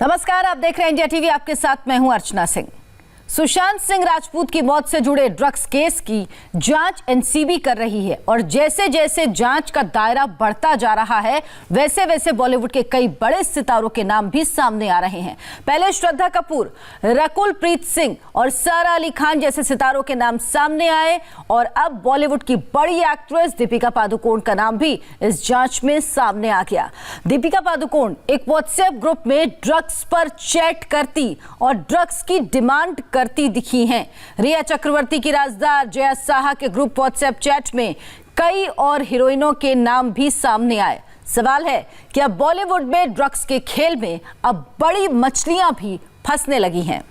नमस्कार, आप देख रहे हैं इंडिया टीवी। आपके साथ मैं हूं अर्चना सिंह। सुशांत सिंह राजपूत की मौत से जुड़े ड्रग्स केस की जांच एनसीबी कर रही है और जैसे जैसे जांच का दायरा बढ़ता जा रहा है वैसे वैसे बॉलीवुड के कई बड़े सितारों के नाम भी सामने आ रहे हैं। पहले श्रद्धा कपूर, रकुल प्रीत सिंह और सारा अली खान जैसे सितारों के नाम सामने आए और अब बॉलीवुड की बड़ी एक्ट्रेस दीपिका पादुकोण का नाम भी इस जांच में सामने आ गया। दीपिका पादुकोण एक व्हाट्सएप ग्रुप में ड्रग्स पर चैट करती और ड्रग्स की डिमांड करती दिखी हैं। रिया चक्रवर्ती की राजदार जया साहा के ग्रुप व्हाट्सएप चैट में कई और हीरोइनों के नाम भी सामने आए। सवाल है कि अब बॉलीवुड में ड्रग्स के खेल में अब बड़ी मछलियां भी फंसने लगी हैं।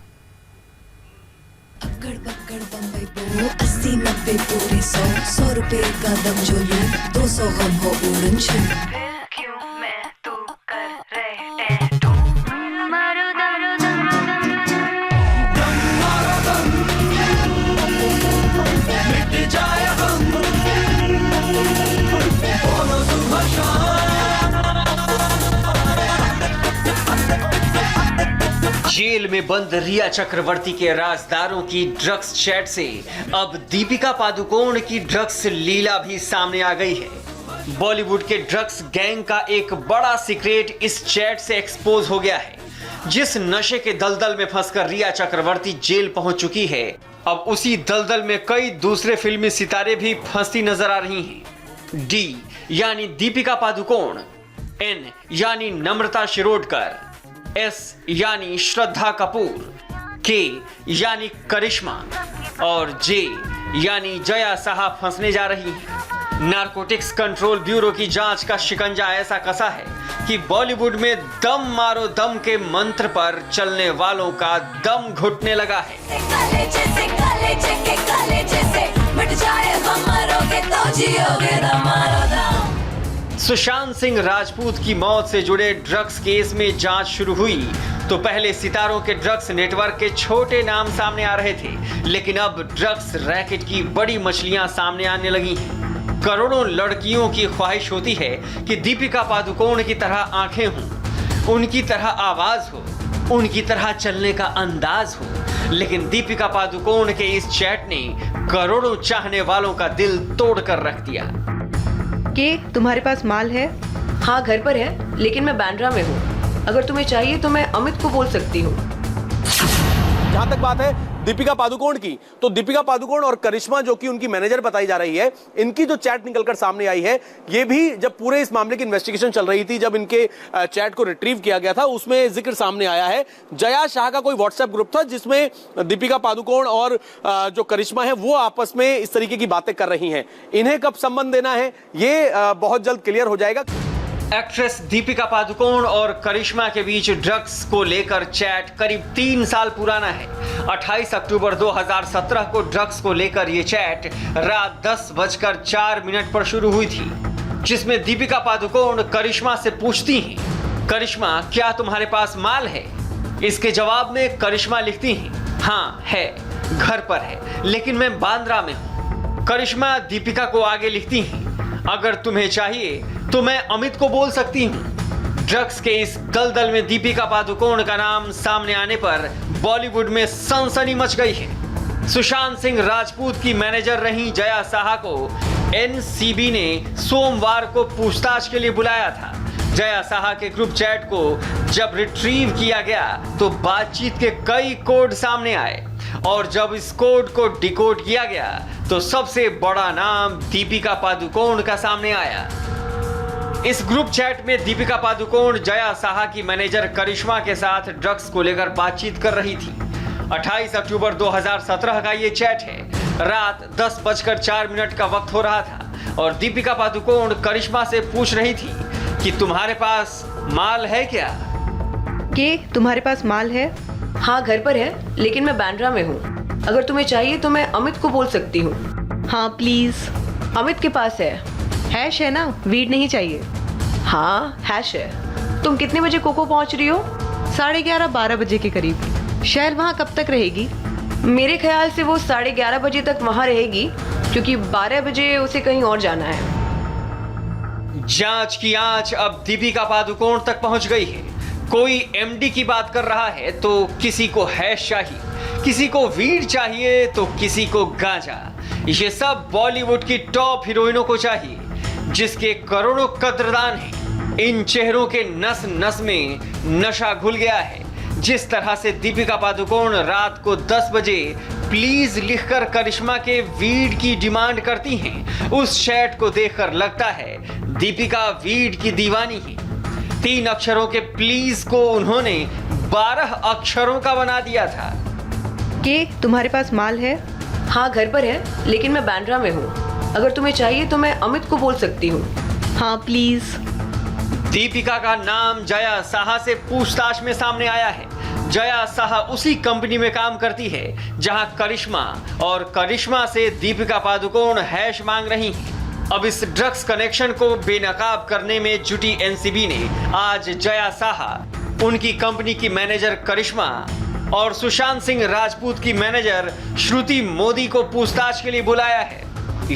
80-90 पूरे 100 रुपए का दम जो लूं 200 गम हो उड़न छू। जेल में बंद रिया चक्रवर्ती के राजदारों की ड्रग्स चैट से अब दीपिका पादुकोण की ड्रग्स लीला भी सामने आ गई है। बॉलीवुड के ड्रग्स गैंग का एक बड़ा सीक्रेट इस चैट से एक्सपोज हो गया है। जिस नशे के दलदल में फंसकर रिया चक्रवर्ती जेल पहुंच चुकी है, अब उसी दलदल में कई दूसरे फिल्मी सितारे भी फंसती नजर आ रही हैं। डी यानी दीपिका पादुकोण, एन यानी नम्रता शिरोडकर, एस यानी श्रद्धा कपूर, के यानी करिश्मा और जे यानी जया साहा फंसने जा रही हैं। नारकोटिक्स कंट्रोल ब्यूरो की जांच का शिकंजा ऐसा कसा है कि बॉलीवुड में दम मारो दम के मंत्र पर चलने वालों का दम घुटने लगा है। सुशांत सिंह राजपूत की मौत से जुड़े ड्रग्स केस में जांच शुरू हुई तो पहले सितारों के ड्रग्स नेटवर्क के छोटे नाम सामने आ रहे थे, लेकिन अब ड्रग्स रैकेट की बड़ी मछलियां सामने आने लगी हैं। करोड़ों लड़कियों की ख्वाहिश होती है कि दीपिका पादुकोण की तरह आंखें हों, उनकी तरह आवाज हो, उनकी तरह चलने का अंदाज हो, लेकिन दीपिका पादुकोण के इस चैट ने करोड़ों चाहने वालों का दिल तोड़ कर रख दिया। कि तुम्हारे पास माल है? हाँ, घर पर है, लेकिन मैं बांद्रा में हूँ। अगर तुम्हें चाहिए तो मैं अमित को बोल सकती हूँ। जहां तक बात है दीपिका पादुकोण की, तो दीपिका पादुकोण और करिश्मा जो कि उनकी मैनेजर बताई जा रही है, इनकी जो चैट निकलकर सामने आई है, ये भी जब पूरे इस मामले की इन्वेस्टिगेशन चल रही थी, जब इनके चैट को रिट्रीव किया गया था, उसमें जिक्र सामने आया है। जया शाह का कोई व्हाट्सएप ग्रुप था जिसमें दीपिका पादुकोण और जो करिश्मा है वो आपस में इस तरीके की बातें कर रही हैं। इन्हें कब संबंध देना है ये बहुत जल्द क्लियर हो जाएगा। एक्ट्रेस दीपिका पादुकोण और करिश्मा के बीच ड्रग्स को लेकर चैट करीब 3 साल पुराना है। 28 अक्टूबर 2017 को ड्रग्स को लेकर ये चैट रात 10:04 पर शुरू हुई थी, जिसमें दीपिका पादुकोण करिश्मा से पूछती हैं, करिश्मा क्या तुम्हारे पास माल है? इसके जवाब में करिश्मा लिखती हैं, हाँ है, घर पर है, लेकिन मैं बांद्रा में हूँ। करिश्मा दीपिका को आगे लिखती हैं, अगर तुम्हें चाहिए तो मैं अमित को बोल सकती हूँ। ड्रग्स के इस दलदल में दीपिका पादुकोण का नाम सामने आने पर बॉलीवुड में सनसनी मच गई है। सुशांत सिंह राजपूत की मैनेजर रही जया साहा को एनसीबी ने सोमवार को पूछताछ के लिए बुलाया था। जया साहा के ग्रुप चैट को जब रिट्रीव किया गया तो बातचीत के कई कोड सामने आए और जब इस कोड को डिकोड किया गया तो सबसे बड़ा नाम दीपिका पादुकोण का सामने आया। इस ग्रुप चैट में दीपिका पादुकोण जया साहा की मैनेजर करिश्मा के साथ ड्रग्स को लेकर बातचीत कर रही थी। 28 अक्टूबर 2017 का ये चैट है। रात 10:04 का वक्त हो रहा था और दीपिका पादुकोण करिश्मा से पूछ रही थी कि तुम्हारे पास माल है क्या? कि तुम्हारे पास माल है? हाँ, घर पर है, लेकिन मैं बांद्रा में हूँ। अगर तुम्हें चाहिए तो मैं अमित को बोल सकती हूँ। हाँ प्लीज। अमित के पास है। हैश है ना, वीड नहीं चाहिए। हाँ, हैश है। तुम कितने बजे कोको पहुँच रही हो? 11:30-12 बजे के करीब। शहर वहाँ कब तक रहेगी? मेरे ख्याल से वो 11:30 बजे तक वहाँ रहेगी, क्योंकि 12 बजे उसे कहीं और जाना है। जांच की आंच अब दीपिका पादुकोण तक पहुंच गई है। कोई एमडी की बात कर रहा है तो किसी को हैश चाहिए, किसी को वीड चाहिए तो किसी को गांजा। ये सब बॉलीवुड की टॉप हीरोइनों को चाहिए, जिसके करोड़ों कद्रदान हैं। इन चेहरों के नस नस में नशा घुल गया है। जिस तरह से दीपिका पादुकोण रात को 10 बजे प्लीज लिखकर करिश्मा के वीड की डिमांड करती हैं, उस चैट को देखकर लगता है दीपिका वीड की दीवानी है। 3 अक्षरों के प्लीज को उन्होंने 12 अक्षरों का बना दिया था। कि तुम्हारे पास माल है? हाँ, घर पर है, लेकिन मैं बांद्रा में हूँ। अगर तुम्हें चाहिए तो मैं अमित को बोल सकती हूँ। हाँ प्लीज। दीपिका का नाम जया साहा से पूछताछ में सामने आया है। जया साहा उसी कंपनी में काम करती है जहां करिश्मा, और करिश्मा से दीपिका पादुकोण हैश मांग रही हैं। अब इस ड्रग्स कनेक्शन को बेनकाब करने में जुटी एनसीबी ने आज जया साहा, उनकी कंपनी की मैनेजर करिश्मा और सुशांत सिंह राजपूत की मैनेजर श्रुति मोदी को पूछताछ के लिए बुलाया है।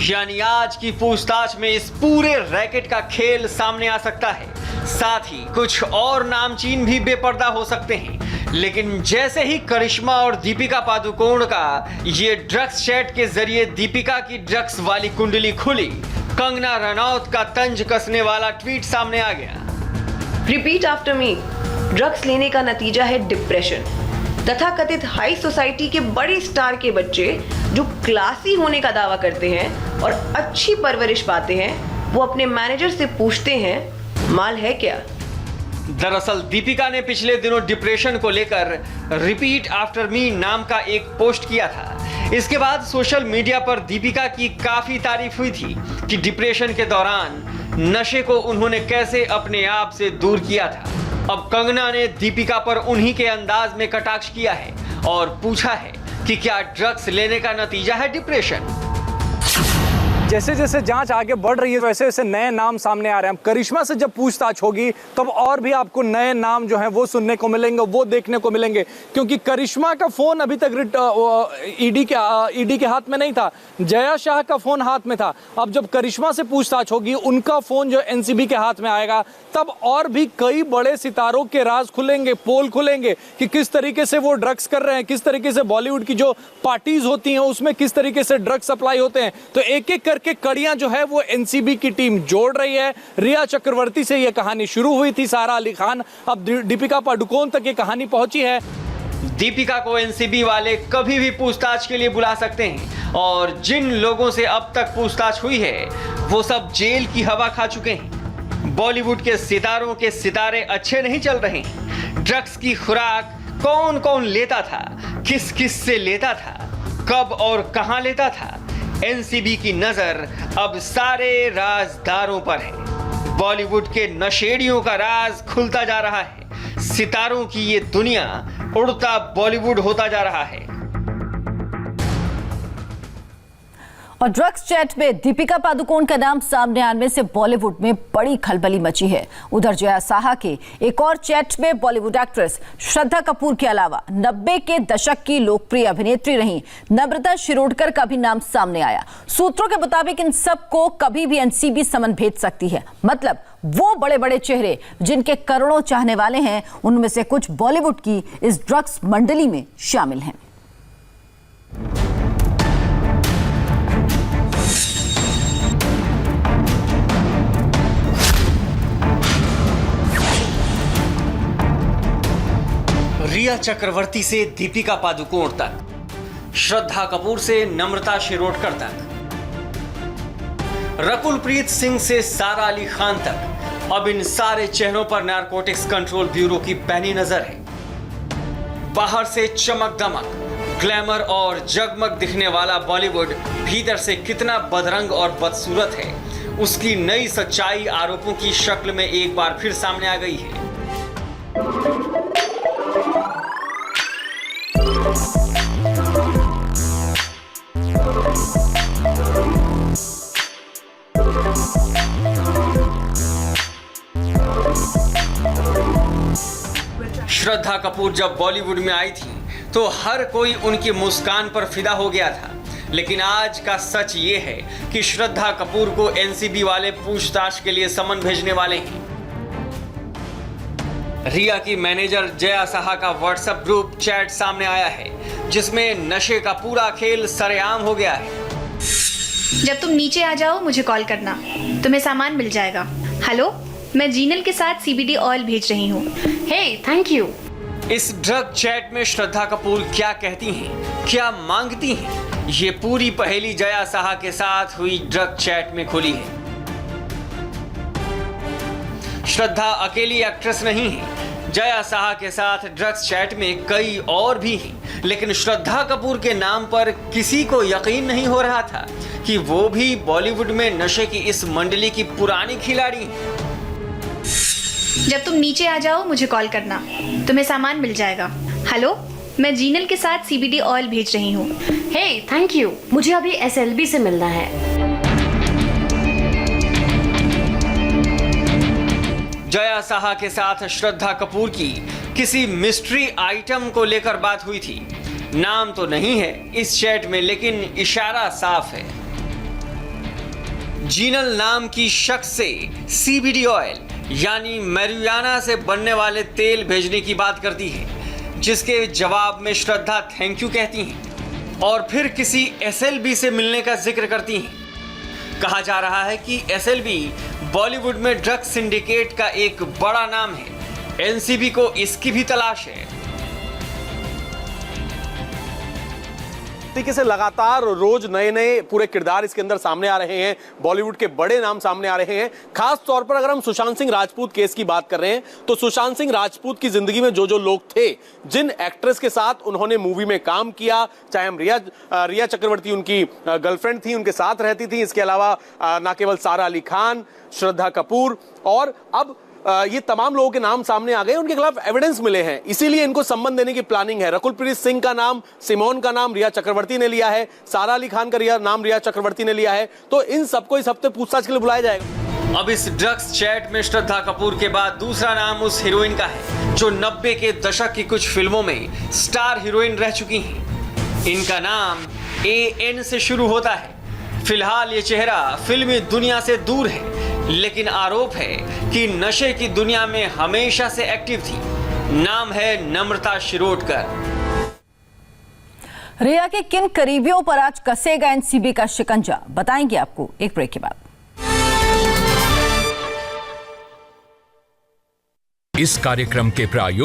यानी आज की पूछताछ में इस पूरे रैकेट का खेल सामने आ सकता है। साथ ही कुछ और नामचीन भी बेपर्दा हो सकते हैं। लेकिन जैसे ही करिश्मा और दीपिका पादुकोण का ये ड्रग्स चैट के जरिए दीपिका की ड्रग्स वाली कुंडली खुली, कंगना रनौत का तंज कसने वाला ट्वीट सामने आ गया। Repeat after me. ड्रग्स लेने का नतीजा है डिप्रेशन। तथाकथित हाई सोसाइटी के बड़े स्टार के बच्चे जो क्लासी होने का दावा करते हैं और अच्छी परवरिश पाते हैं, वो अपने मैनेजर से पूछते हैं माल है क्या। दरअसल दीपिका ने पिछले दिनों डिप्रेशन को लेकर रिपीट आफ्टर मी नाम का एक पोस्ट किया था। इसके बाद सोशल मीडिया पर दीपिका की काफी तारीफ हुई थी कि डिप्रेशन के दौरान नशे को उन्होंने कैसे अपने आप से दूर किया था। अब कंगना ने दीपिका पर उन्हीं के अंदाज में कटाक्ष किया है और पूछा है कि क्या ड्रग्स लेने का नतीजा है डिप्रेशन। जैसे जैसे जांच आगे बढ़ रही है वैसे वैसे नए नाम सामने आ रहे हैं। करिश्मा से जब पूछताछ होगी तब और भी आपको नए नाम जो हैं वो सुनने को मिलेंगे, वो देखने को मिलेंगे, क्योंकि करिश्मा का फोन अभी तक ईडी के हाथ में नहीं था, जया शाह का फोन हाथ में था। अब जब करिश्मा से पूछताछ होगी, उनका फोन जो एनसीबी के हाथ में आएगा, तब और भी कई बड़े सितारों के राज खुलेंगे, पोल खुलेंगे कि किस तरीके से वो ड्रग्स कर रहे हैं, किस तरीके से बॉलीवुड की जो पार्टीज होती हैं उसमें किस तरीके से ड्रग्स सप्लाई होते हैं। तो एक एक के कड़ियां जो है वो एनसीबी की टीम जोड़ रही है। रिया चक्रवर्ती से यह कहानी शुरू हुई थी, सारा अली खान, अब दीपिका पादुकोण तक ये कहानी पहुंची है। दीपिका को एनसीबी वाले कभी भी पूछताछ के लिए बुला सकते हैं और जिन लोगों से अब तक पूछताछ हुई है वो सब जेल की हवा खा चुके हैं। बॉलीवुड के सितारों के सितारे अच्छे नहीं चल रहे हैं। ड्रग्स की खुराक कौन कौन लेता था, किस किस से लेता था, कब और कहां लेता था, एनसीबी की नजर अब सारे राजदारों पर है। बॉलीवुड के नशेड़ियों का राज खुलता जा रहा है। सितारों की ये दुनिया उड़ता बॉलीवुड होता जा रहा है। और ड्रग्स चैट में दीपिका पादुकोण का नाम सामने आने से बॉलीवुड में बड़ी खलबली मची है। उधर जया साहा के एक और चैट में बॉलीवुड एक्ट्रेस श्रद्धा कपूर के अलावा 90 के दशक की लोकप्रिय अभिनेत्री रही नम्रता शिरोडकर का भी नाम सामने आया। सूत्रों के मुताबिक इन सबको कभी भी एनसीबी समन भेज सकती है। मतलब वो बड़े बड़े चेहरे जिनके करोड़ों चाहने वाले हैं, उनमें से कुछ बॉलीवुड की इस ड्रग्स मंडली में शामिल हैं। रिया चक्रवर्ती से दीपिका पादुकोण तक, श्रद्धा कपूर से नम्रता शिरोडकर तक, रकुलप्रीत सिंह से सारा अली खान तक, अब इन सारे चेहरों पर नारकोटिक्स कंट्रोल ब्यूरो की पैनी नजर है। बाहर से चमक दमक, ग्लैमर और जगमग दिखने वाला बॉलीवुड भीतर से कितना बदरंग और बदसूरत है, उसकी नई सच्चाई आरोपों की शक्ल में एक बार फिर सामने आ गई है। श्रद्धा कपूर जब बॉलीवुड में आई थी तो हर कोई उनकी मुस्कान पर फिदा हो गया था, लेकिन आज का सच ये है कि श्रद्धा कपूर को एनसीबी वाले पूछताछ के लिए समन भेजने वाले हैं। रिया की मैनेजर जया साहा का व्हाट्सएप ग्रुप चैट सामने आया है जिसमें नशे का पूरा खेल सरेआम हो गया है। जब तुम नीचे आ जाओ मुझे कॉल करना, तुम्हें सामान मिल जाएगा। हेलो, मैं जीनल के साथ CBD ऑयल भेज रही हूँ। हे, थैंक यू। इस ड्रग चैट में श्रद्धा कपूर क्या कहती हैं, क्या मांगती हैं, ये पूरी पहेली जया साहा के साथ हुई ड्रग चैट में खुली है। श्रद्धा अकेली एक्ट्रेस नहीं है, जया साहा के साथ ड्रग्स चैट में कई और भी हैं, लेकिन श्रद्धा कपूर के नाम पर किसी को यकीन नहीं हो रहा था कि वो भी बॉलीवुड में नशे की इस मंडली की पुरानी खिलाड़ी हैं। जब तुम नीचे आ जाओ मुझे कॉल करना, तुम्हें सामान मिल जाएगा। हेलो, मैं जीनल के साथ CBD ऑयल भेज रही हूँ। हे, थैंक यू। मुझे अभी SLB से मिलना है। जया साहा के साथ श्रद्धा कपूर की किसी मिस्ट्री आइटम को लेकर बात हुई थी। नाम तो नहीं है इस चैट में, लेकिन इशारा साफ है। जीनल नाम की शख्स से CBD ऑयल यानी मैरिजुआना से बनने वाले तेल भेजने की बात करती है, जिसके जवाब में श्रद्धा थैंक यू कहती हैं और फिर किसी SLB से मिलने का जिक्र करती हैं। कहा जा रहा है कि SLB बॉलीवुड में ड्रग्स सिंडिकेट का एक बड़ा नाम है। NCB को इसकी भी तलाश है। तरीके से लगातार रोज नए नए पूरे किरदार इसके अंदर सामने आ रहे हैं, बॉलीवुड के बड़े नाम सामने आ रहे हैं। खास तौर पर अगर हम सुशांत सिंह राजपूत केस की बात कर रहे हैं तो सुशांत सिंह राजपूत की जिंदगी में जो जो लोग थे, जिन एक्ट्रेस के साथ उन्होंने मूवी में काम किया, चाहे हम रिया चक्रवर्ती उनकी गर्लफ्रेंड थी, उनके साथ रहती थी, इसके अलावा ना केवल सारा अली खान, श्रद्धा कपूर, और अब ये तमाम लोगों के नाम सामने आ गए, उनके खिलाफ एविडेंस मिले हैं, इसीलिए इनको संबंध देने की प्लानिंग है। रकुलप्रीत सिंह का नाम, सिमोन का नाम रिया चक्रवर्ती ने लिया है, सारा अली खान का नाम रिया चक्रवर्ती ने लिया है, तो इन सबको इस हफ्ते पूछताछ के लिए बुलाया जाएगा। अब इस ड्रग्स चैट में श्रद्धा कपूर के बाद दूसरा नाम उस हीरोइन का है जो 90 के दशक की कुछ फिल्मों में स्टार हीरोइन रह चुकी हैं। इनका नाम AN से शुरू होता है। फिलहाल ये चेहरा फिल्मी दुनिया से दूर है, लेकिन आरोप है कि नशे की दुनिया में हमेशा से एक्टिव थी। नाम है नम्रता शिरोडकर। रिया के किन करीबियों पर आज कसेगा NCB का शिकंजा, बताएंगे आपको एक ब्रेक के बाद। इस कार्यक्रम के प्रायोजक